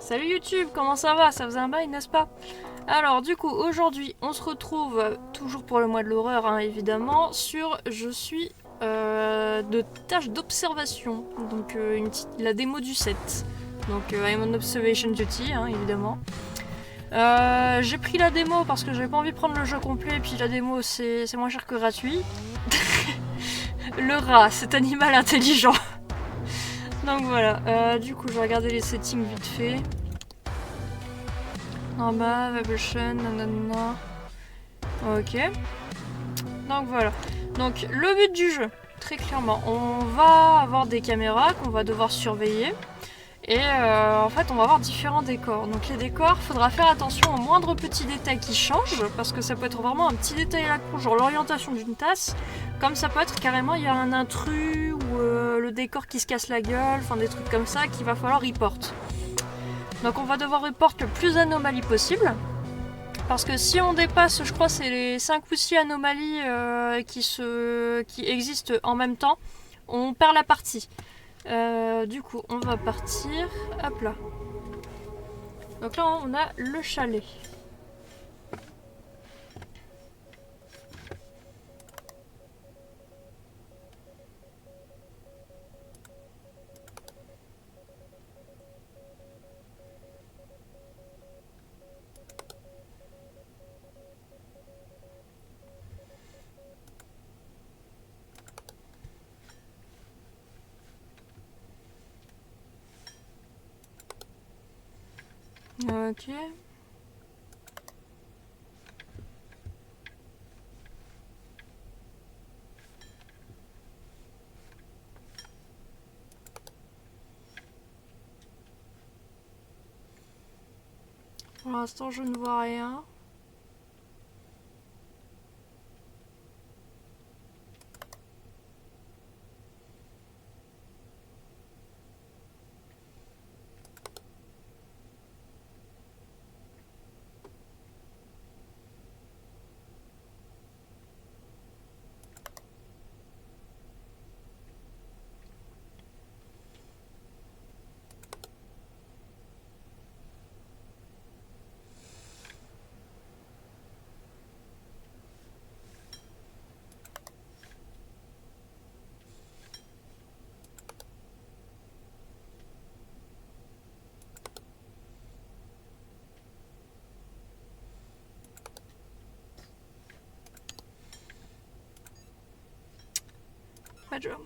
Salut YouTube, comment ça va? Ça faisait un bail, n'est-ce pas? Alors du coup, aujourd'hui, on se retrouve, toujours pour le mois de l'horreur, hein, évidemment, sur Je suis de tâches d'observation, donc la démo du 7. Donc I'm on observation duty, hein, évidemment. J'ai pris la démo parce que j'avais pas envie de prendre le jeu complet, et puis la démo c'est moins cher que gratuit. Le rat, cet animal intelligent. Donc voilà, du coup je vais regarder les settings vite fait. Normal, vibration, nanana. Ok. Donc voilà. Donc le but du jeu, très clairement, on va avoir des caméras qu'on va devoir surveiller. Et en fait, on va avoir différents décors. Donc les décors, faudra faire attention aux moindres petits détails qui changent, parce que ça peut être vraiment un petit détail à la con, genre l'orientation d'une tasse, comme ça peut être carrément il y a un intrus ou le décor qui se casse la gueule, enfin des trucs comme ça qu'il va falloir report. Donc on va devoir report le plus d'anomalies possible. Parce que si on dépasse, je crois, c'est les 5 ou 6 anomalies qui existent en même temps, on perd la partie. Du coup, on va partir. Hop là. Donc là, on a le chalet. Ok. Pour l'instant, je ne vois rien. Pas de job.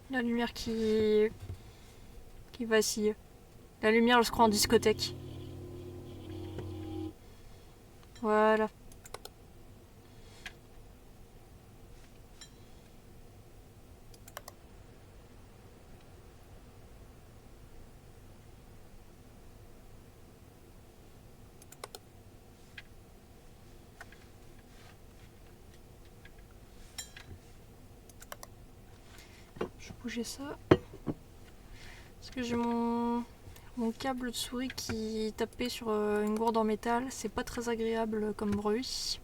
La lumière qui vacille. La lumière, je crois, en discothèque. Voilà. Je vais bouger ça. Parce que j'ai mon câble de souris qui tapait sur une gourde en métal. C'est pas très agréable comme bruit.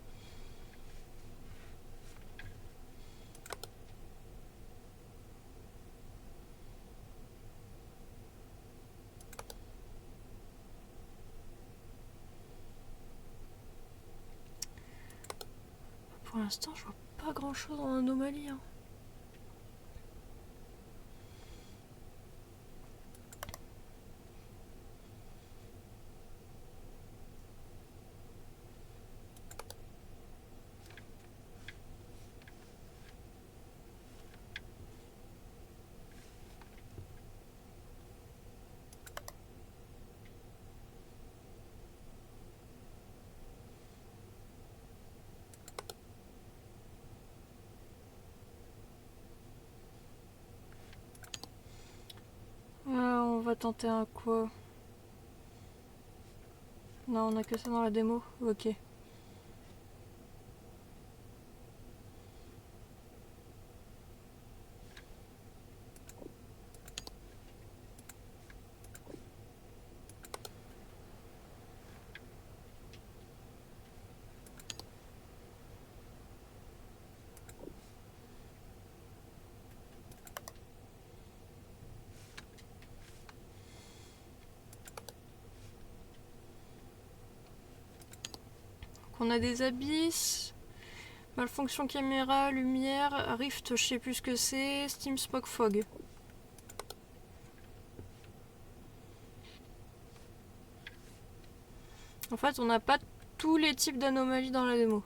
Pour l'instant, je vois pas grand chose en anomalie. Hein. On va tenter un quoi? Non, on a que ça dans la démo. Ok. On a des abysses. Malfonction caméra, lumière, Rift, je sais plus ce que c'est. Steam Smoke Fog. En fait, on n'a pas tous les types d'anomalies dans la démo.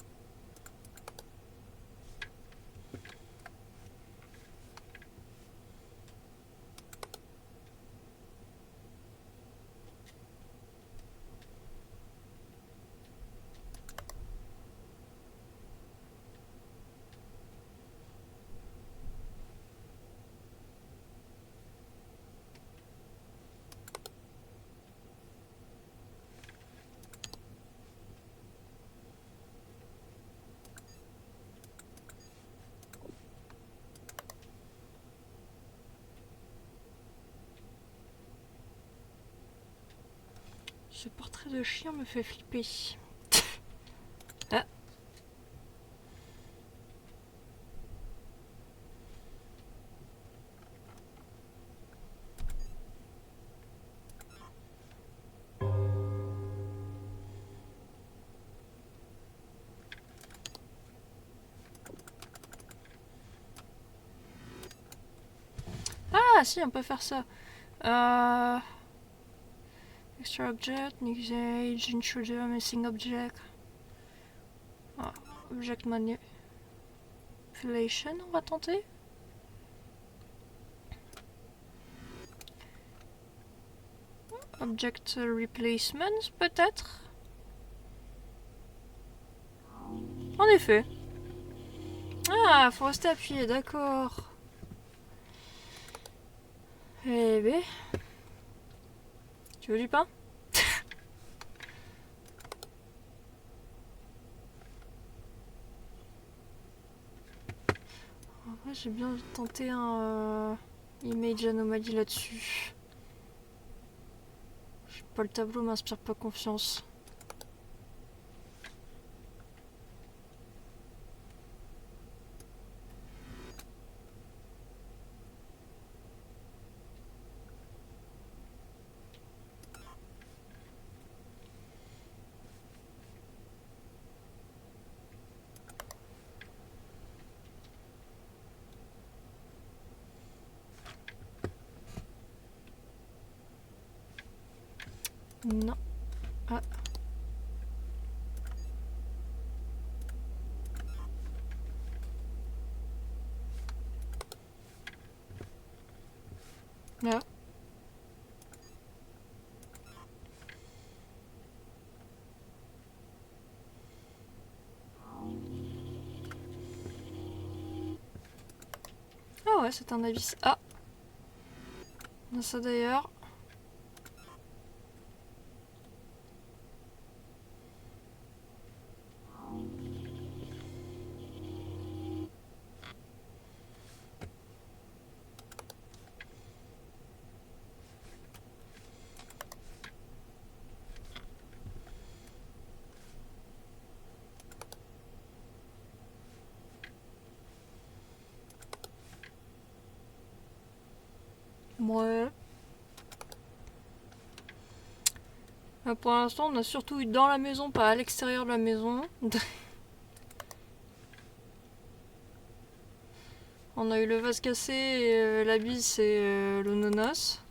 Ce portrait de chien me fait flipper. Ah. Ah si, on peut faire ça. Extra object, engage, intruder, missing object. Ah, object manipulation, on va tenter. Object replacement, peut-être. En effet. Ah, faut rester appuyé, d'accord. Eh ben. Tu veux du pain? En vrai, j'ai bien envie de tenter un image anomaly là-dessus. Je sais pas, le tableau m'inspire pas confiance. Non. Ah. Ah. Ah ouais, c'est un abysse. Ah. On a ça d'ailleurs. Ouais. Pour l'instant, on a surtout eu dans la maison, pas à l'extérieur de la maison. On a eu le vase cassé, l'abysse et le nonos.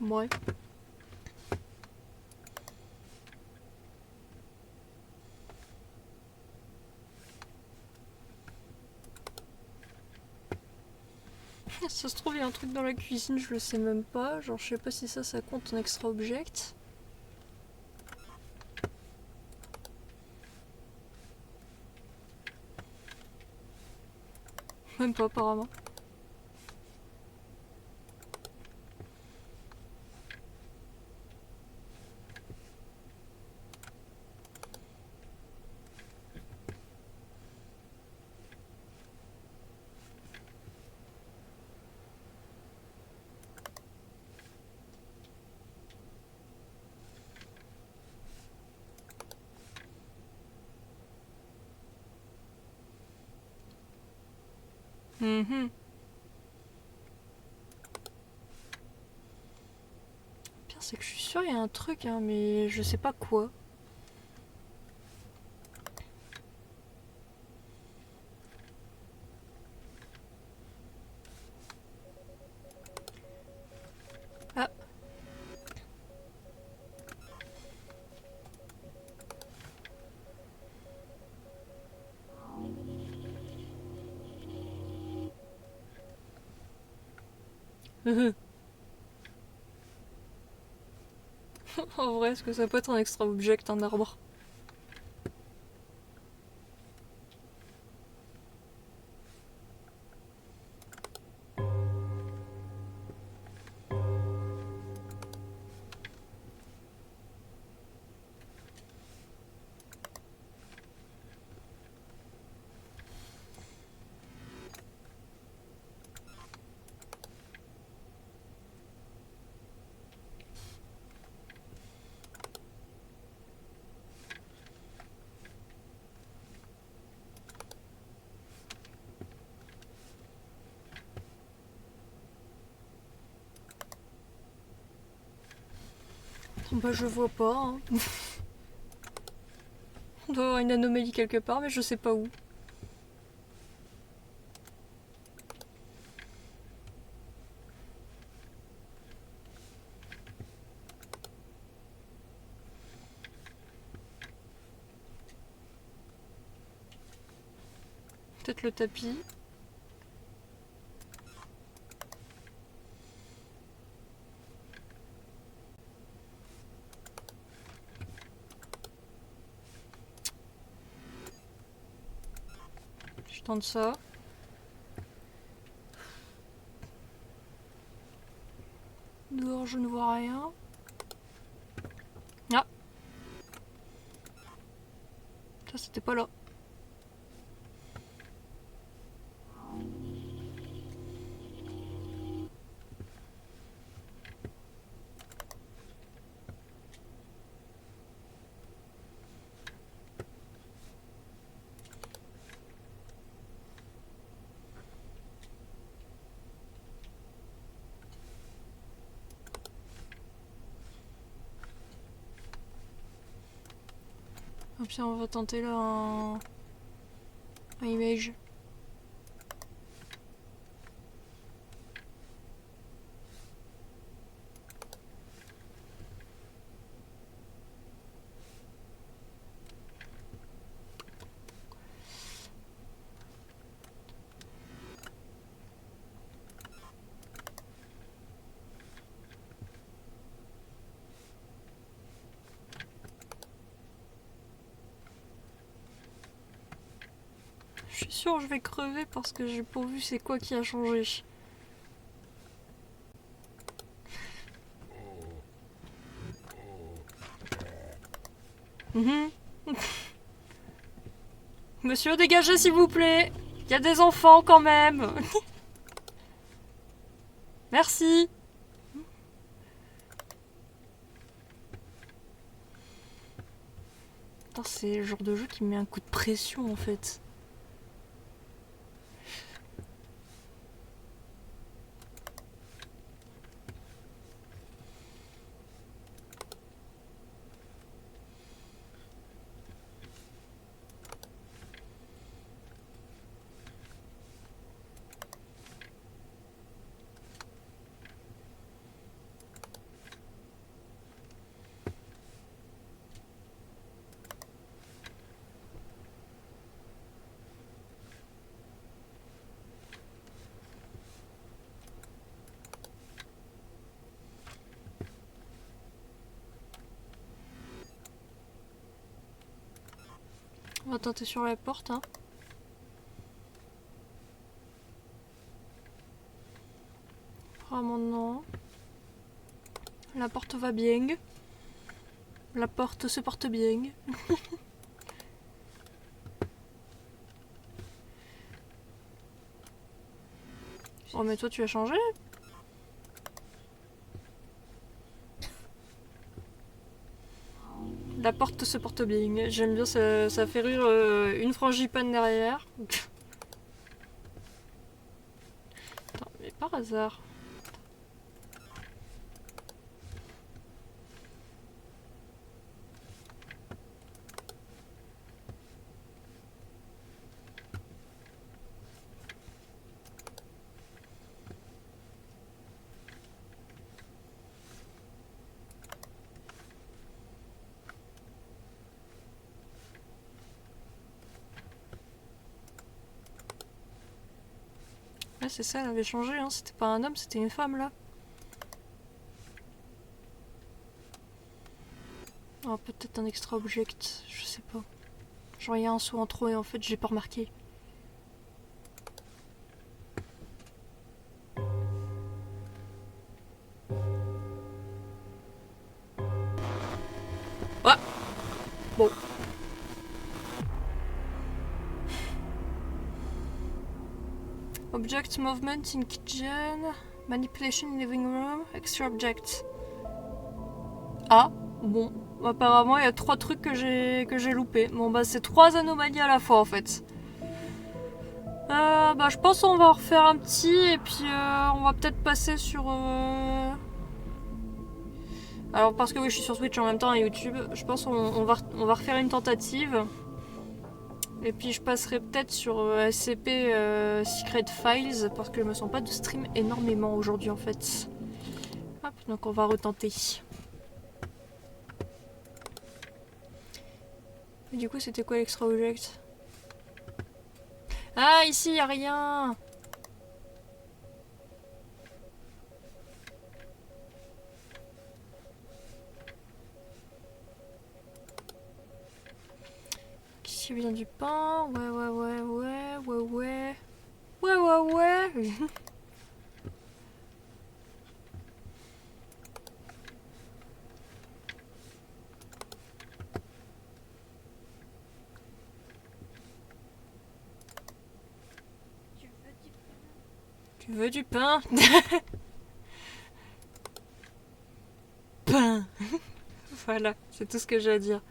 Ouais. Ça se trouve, il y a un truc dans la cuisine, je le sais même pas. Genre, je sais pas si ça compte en extra object. Même pas, apparemment. Mhm. Pire, c'est que je suis sûre il y a un truc, hein, mais je sais pas quoi. Ah. En vrai, est-ce que ça peut être un extra object, un arbre? Bah je vois pas, hein. On doit avoir une anomalie quelque part, mais je sais pas où. Peut-être le tapis. Je tente ça. Dehors, je ne vois rien. Ah, ça c'était pas là. Et puis on va tenter là un image. Je suis sûre que je vais crever parce que j'ai pas vu c'est quoi qui a changé. Mhm. Monsieur, dégagez s'il vous plaît. Il y a des enfants quand même. Merci. Putain, c'est le genre de jeu qui me met un coup de pression en fait. On va tenter sur la porte, hein. Vraiment non. La porte va bien. La porte se porte bien. Oh mais toi tu as changé? La porte se porte bien. J'aime bien, ça fait rire une frangipane derrière. par hasard. Ouais, c'est ça, elle avait changé, hein. C'était pas un homme, c'était une femme là. Oh, peut-être un extra object, je sais pas. Genre il y a un saut en trop et en fait j'ai pas remarqué. Ah bon. Object movement in kitchen, manipulation in living room, extra object. Ah, bon. Apparemment il y a 3 trucs que j'ai loupés. Bon bah c'est 3 anomalies à la fois en fait. Bah je pense qu'on va en refaire un petit et puis on va peut-être passer sur... Alors parce que oui je suis sur Switch en même temps et YouTube, je pense qu'on va refaire une tentative. Et puis je passerai peut-être sur SCP Secret Files parce que je me sens pas de stream énormément aujourd'hui en fait. Hop, donc on va retenter. Et du coup c'était quoi l'extra object? Ah ici y a rien. Qui vient du pain? Ouais. Ouais. Tu veux du pain? Pain. Voilà, c'est tout ce que j'ai à dire.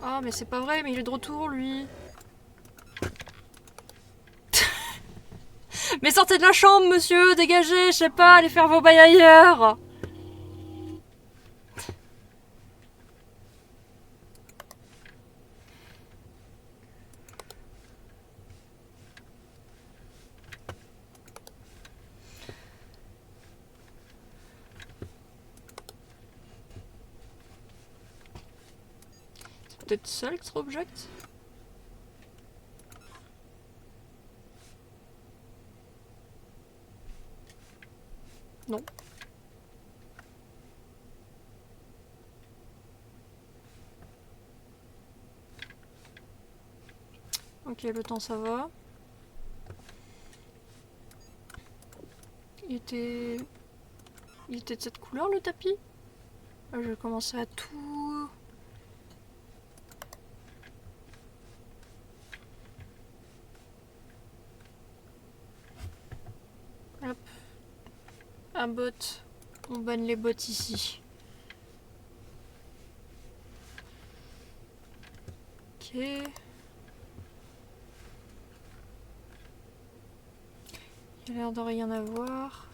Ah mais c'est pas vrai, mais il est de retour lui. Mais sortez de la chambre monsieur, dégagez, je sais pas, allez faire vos bails ailleurs. C'est peut-être ça l'extra object? Non. Ok, le temps ça va. Il était de cette couleur le tapis? Je vais commencer à tout... Hop. Un bot. On banne les bots ici. Ok. Il a l'air de rien avoir.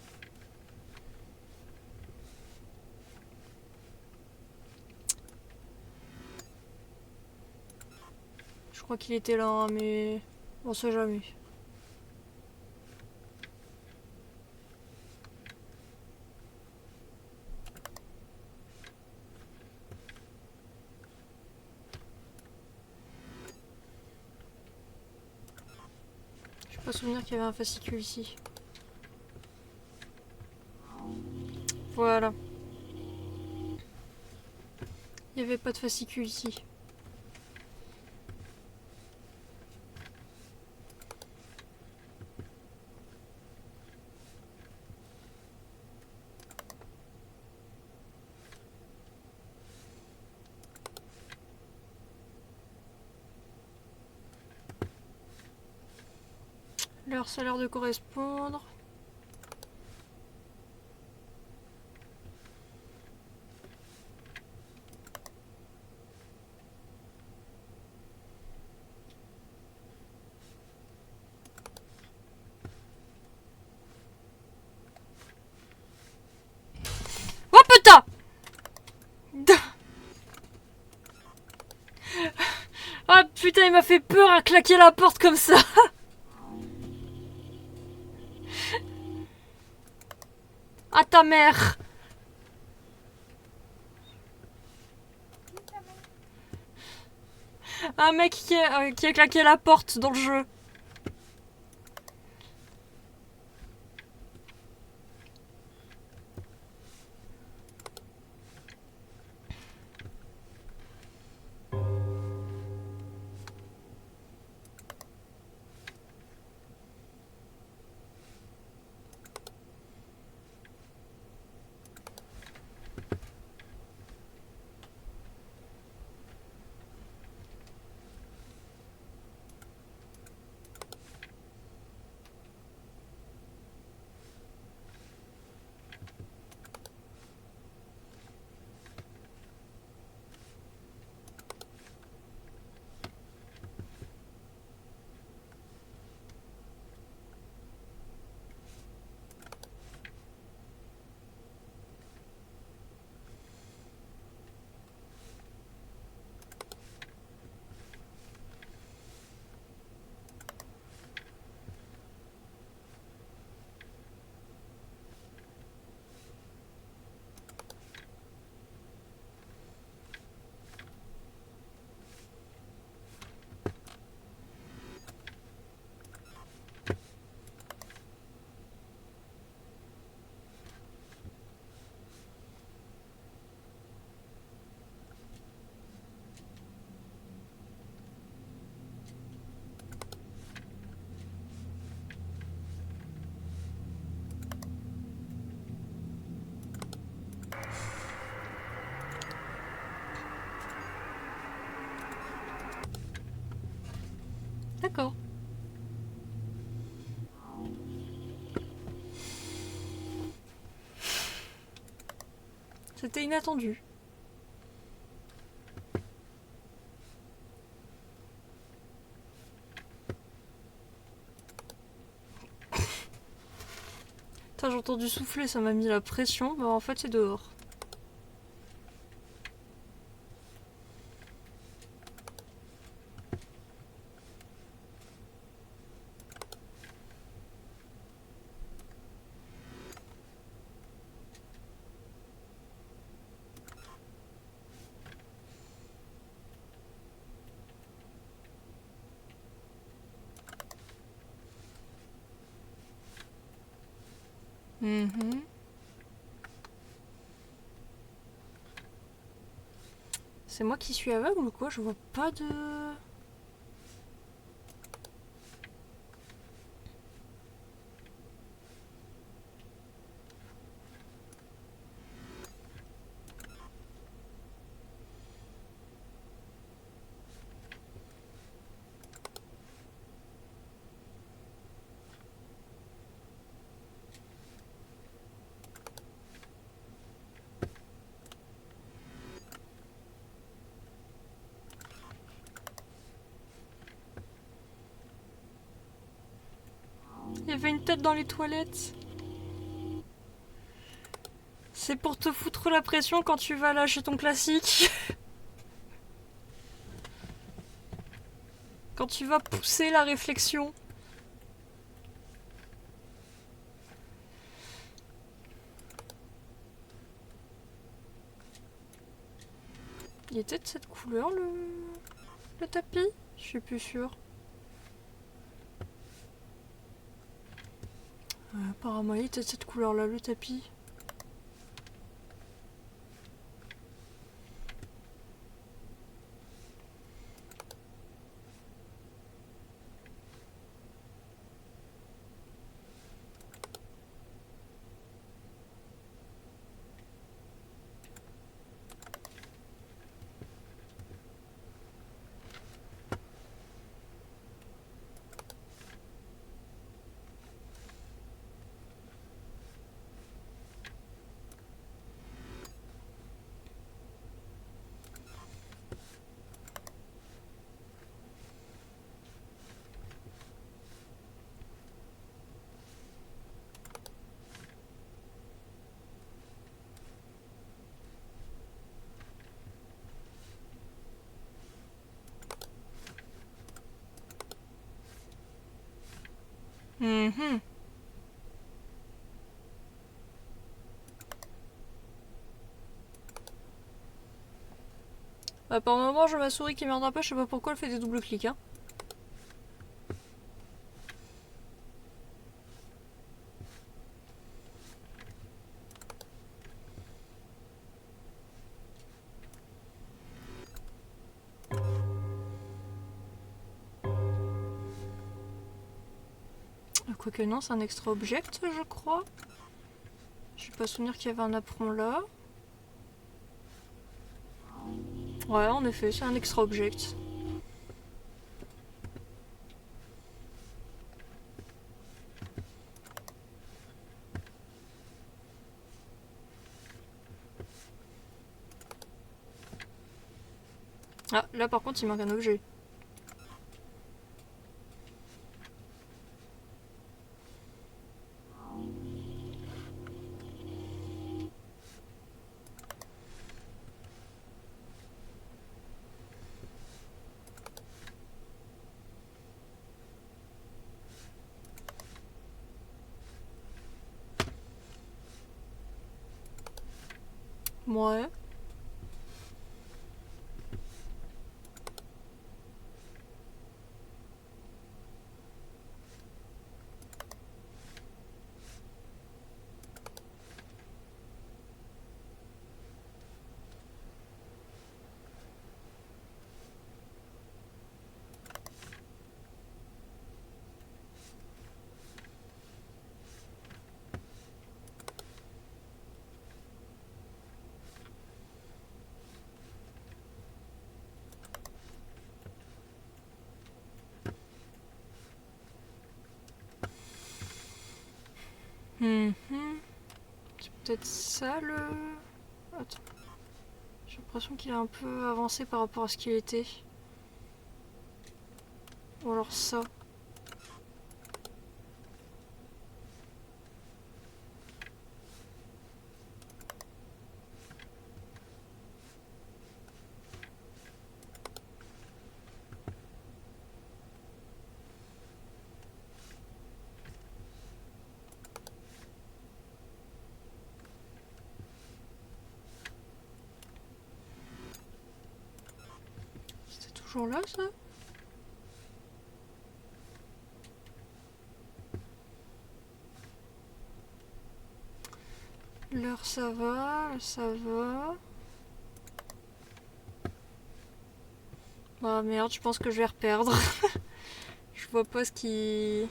Je crois qu'il était là, hein, mais on sait jamais. Pas souvenir qu'il y avait un fascicule ici. Voilà. Il n'y avait pas de fascicule ici. L'heure, ça a l'air de correspondre. Oh putain! Ah putain, il m'a fait peur à claquer la porte comme ça. Ah ta mère. Un mec qui a claqué la porte dans le jeu. D'accord. C'était inattendu. J'ai entendu souffler, ça m'a mis la pression. Bah en fait c'est dehors. Mhm. C'est moi qui suis aveugle ou quoi? Je vois pas de... Il y avait une tête dans les toilettes. C'est pour te foutre la pression quand tu vas lâcher ton classique. Quand tu vas pousser la réflexion. Il était de cette couleur le tapis? Je suis plus sûre. Apparemment il était de cette couleur là le tapis. Mhm. Bah, par moment, j'ai ma souris qui merde un peu, je sais pas pourquoi elle fait des doubles clics. Hein. Quoique non, c'est un extra object, je crois. Je suis pas souvenir qu'il y avait un apron là. Ouais, en effet, c'est un extra object. Ah, là par contre, il manque un objet. Ouais. Mhm. C'est peut-être ça le... Attends. J'ai l'impression qu'il a un peu avancé par rapport à ce qu'il était. Ou alors ça. C'était toujours là ça? L'heure ça va, ça va. Ah merde, je pense que je vais reperdre. Je vois pas ce qui...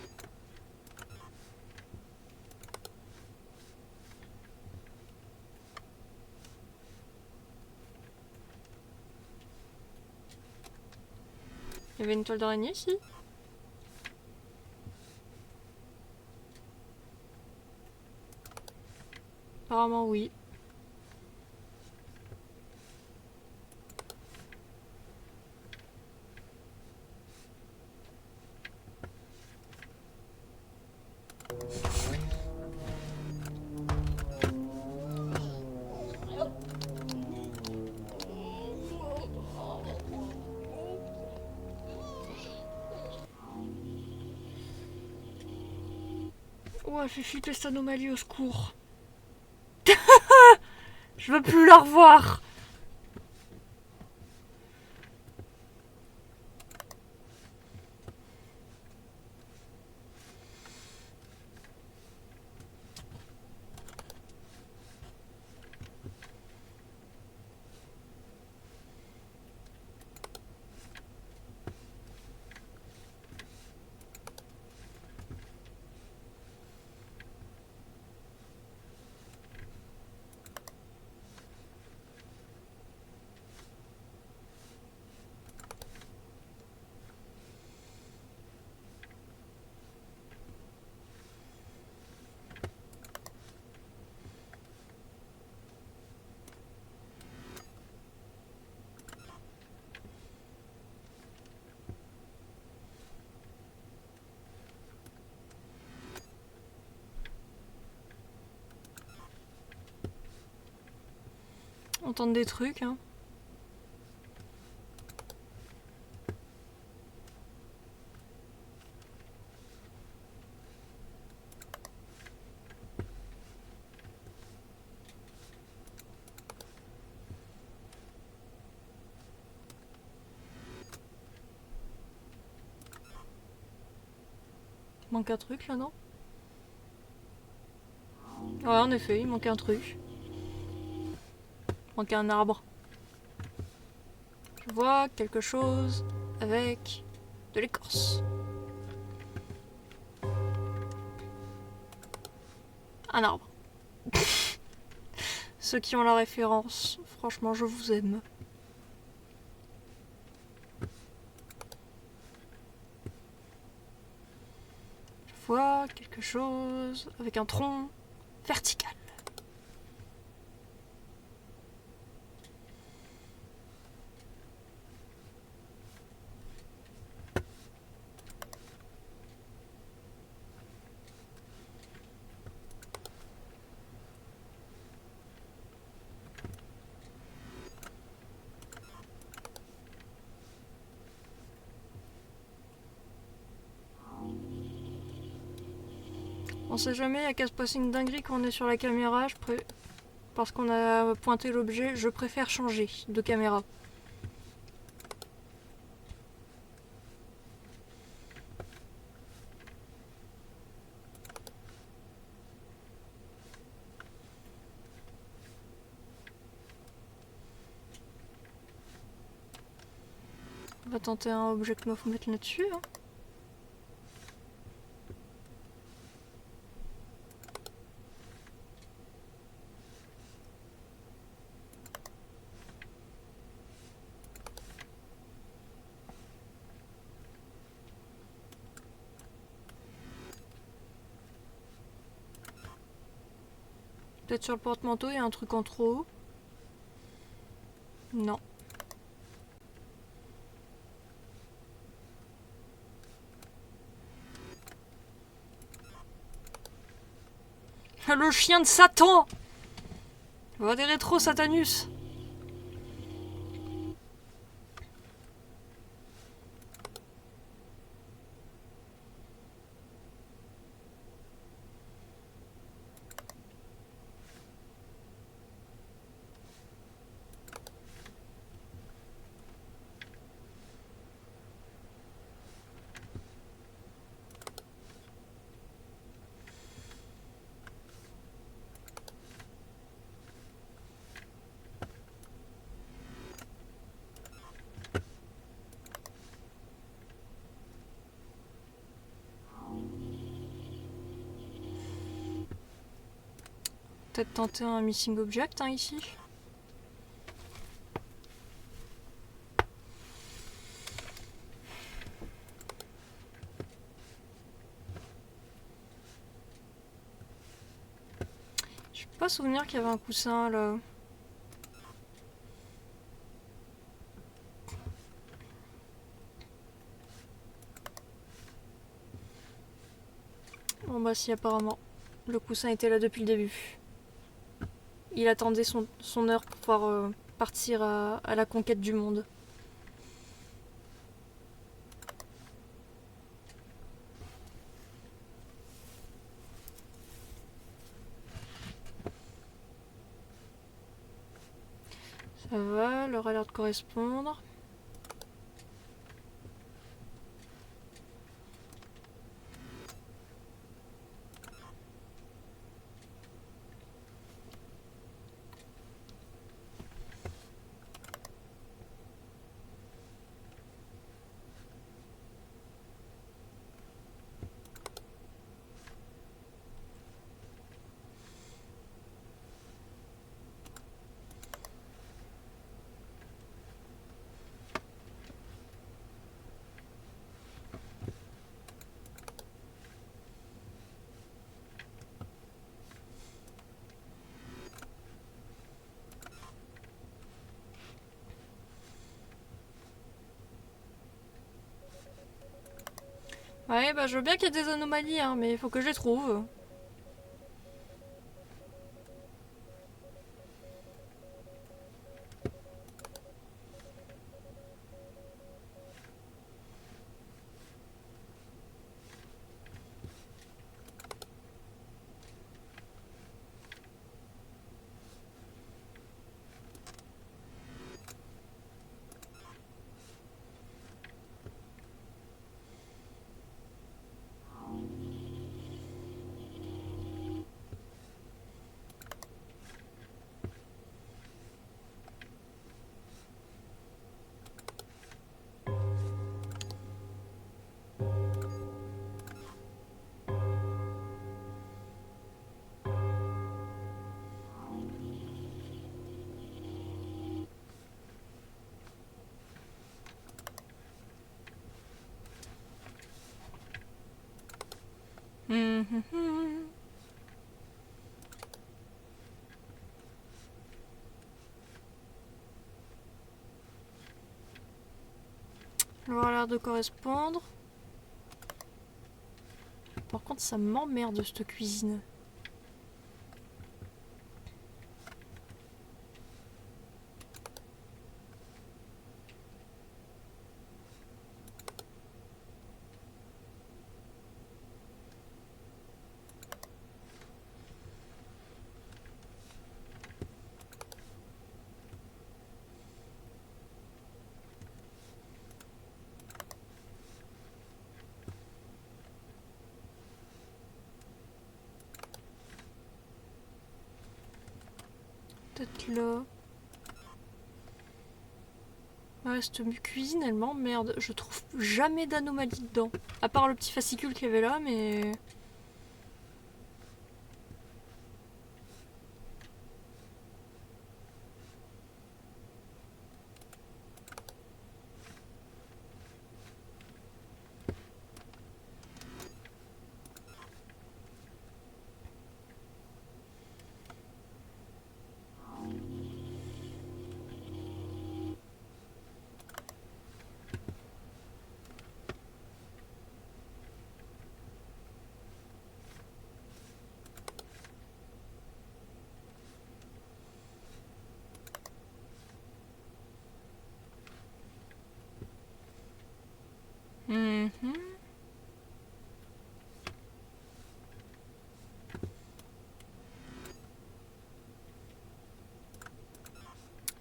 Il y avait une toile d'araignée ici? Apparemment oui. Oh, elle fait fuiter cette anomalie, au secours. Je veux plus la revoir. On tente des trucs, hein. Manque un truc là, non? Ouais, en effet, il manque un truc. Il manque un arbre. Je vois quelque chose avec de l'écorce. Un arbre. Ceux qui ont la référence, franchement, je vous aime. Je vois quelque chose avec un tronc vertical. On sait jamais, il y a qu'à se passer une dinguerie quand on est sur la caméra. Parce qu'on a pointé l'objet, je préfère changer de caméra. On va tenter un object movement là-dessus. Hein. Peut-être sur le porte-manteau, il y a un truc en trop. Non. Le chien de Satan! Va des rétro Satanus! Peut-être tenter un missing object hein, ici. Je peux pas souvenir qu'il y avait un coussin là. Bon bah si apparemment le coussin était là depuis le début. Il attendait son heure pour pouvoir partir à la conquête du monde. Ça va, l'heure a l'air de correspondre. Ouais, bah je veux bien qu'il y ait des anomalies, hein, mais il faut que je les trouve. a l'air de correspondre. Par contre, ça m'emmerde cette cuisine. Peut-être là. Ouais, cette cuisine, elle m'emmerde. Je trouve jamais d'anomalie dedans. À part le petit fascicule qu'il y avait là, mais...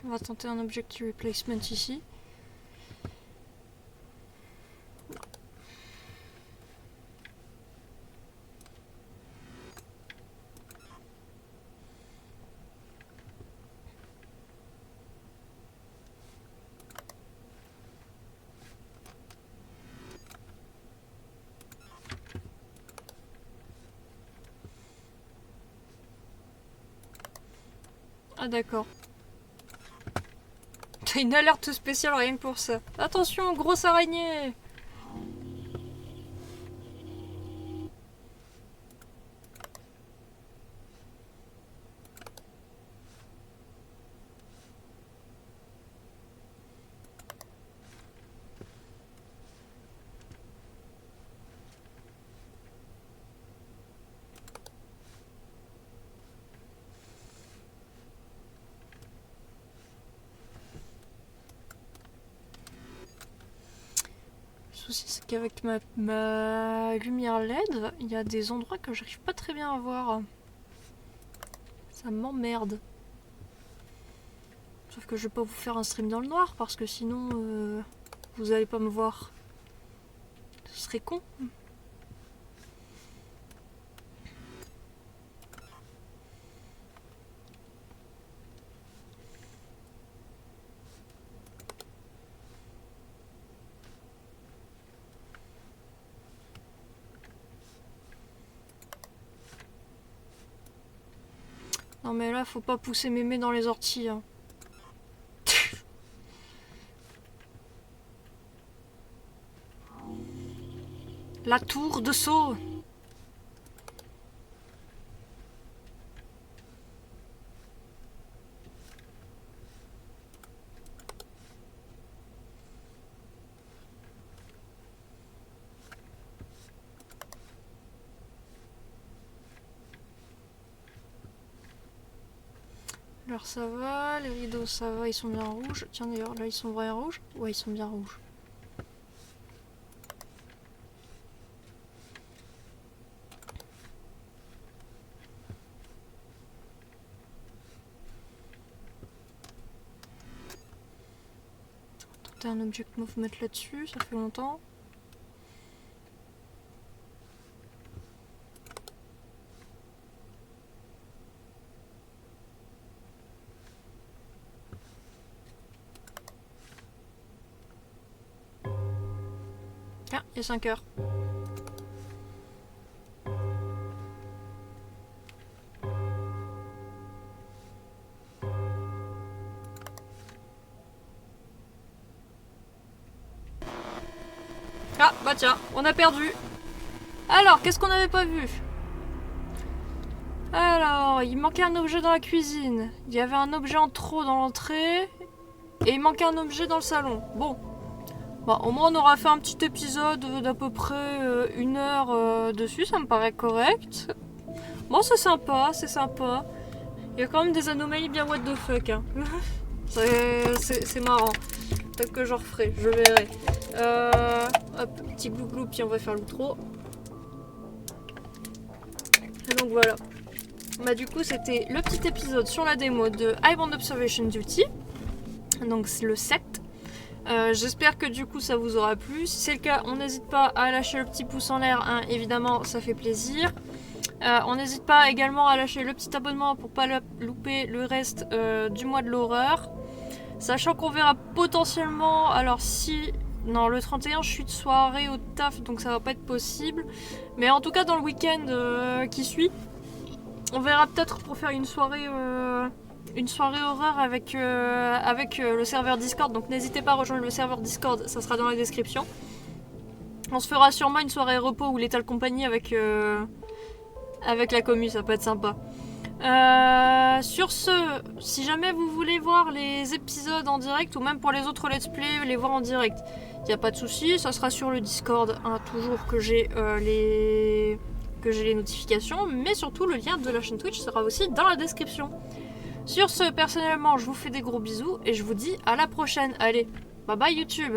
On va tenter un objective replacement ici. Ah d'accord. T'as une alerte spéciale rien que pour ça. Attention, grosse araignée! Le souci, c'est qu'avec ma lumière LED, il y a des endroits que j'arrive pas très bien à voir. Ça m'emmerde. Sauf que je vais pas vous faire un stream dans le noir parce que sinon vous allez pas me voir. Ce serait con. Non mais là, faut pas pousser mémé dans les orties. Hein. La tour de Sceaux. Alors ça va, les rideaux ça va, ils sont bien rouges. Tiens d'ailleurs, là ils sont vraiment rouges. Ouais, ils sont bien rouges. T'as un object movement là-dessus, ça fait longtemps. Ah, il y a 5 heures. Ah, bah tiens, on a perdu. Alors, qu'est-ce qu'on n'avait pas vu? Alors, il manquait un objet dans la cuisine. Il y avait un objet en trop dans l'entrée. Et il manquait un objet dans le salon. Bon. Bah, au moins, on aura fait un petit épisode d'à peu près 1 heure dessus. Ça me paraît correct. Bon, c'est sympa, c'est sympa. Il y a quand même des anomalies bien what the fuck. Hein. C'est marrant. Peut-être que j'en referai, je verrai. Hop, petit glouglou, puis on va faire l'outro. Et donc voilà. Bah du coup c'était le petit épisode sur la démo de Highbound Observation Duty. Donc c'est le 7. J'espère que du coup ça vous aura plu. Si c'est le cas, on n'hésite pas à lâcher le petit pouce en l'air, hein, évidemment ça fait plaisir. On n'hésite pas également à lâcher le petit abonnement pour pas louper le reste du mois de l'horreur. Sachant qu'on verra potentiellement, alors si... Non, le 31 je suis de soirée au taf donc ça va pas être possible. Mais en tout cas dans le week-end qui suit, on verra peut-être pour faire une soirée horreur avec le serveur Discord. Donc n'hésitez pas à rejoindre le serveur Discord, ça sera dans la description. On se fera sûrement une soirée repos ou Lethal Company avec la commu, ça peut être sympa. Sur ce, si jamais vous voulez voir les épisodes en direct ou même pour les autres let's play, les voir en direct, il n'y a pas de souci, ça sera sur le Discord, hein, toujours que j'ai les notifications, mais surtout le lien de la chaîne Twitch sera aussi dans la description. Sur ce, personnellement, je vous fais des gros bisous et je vous dis à la prochaine. Allez, bye bye YouTube.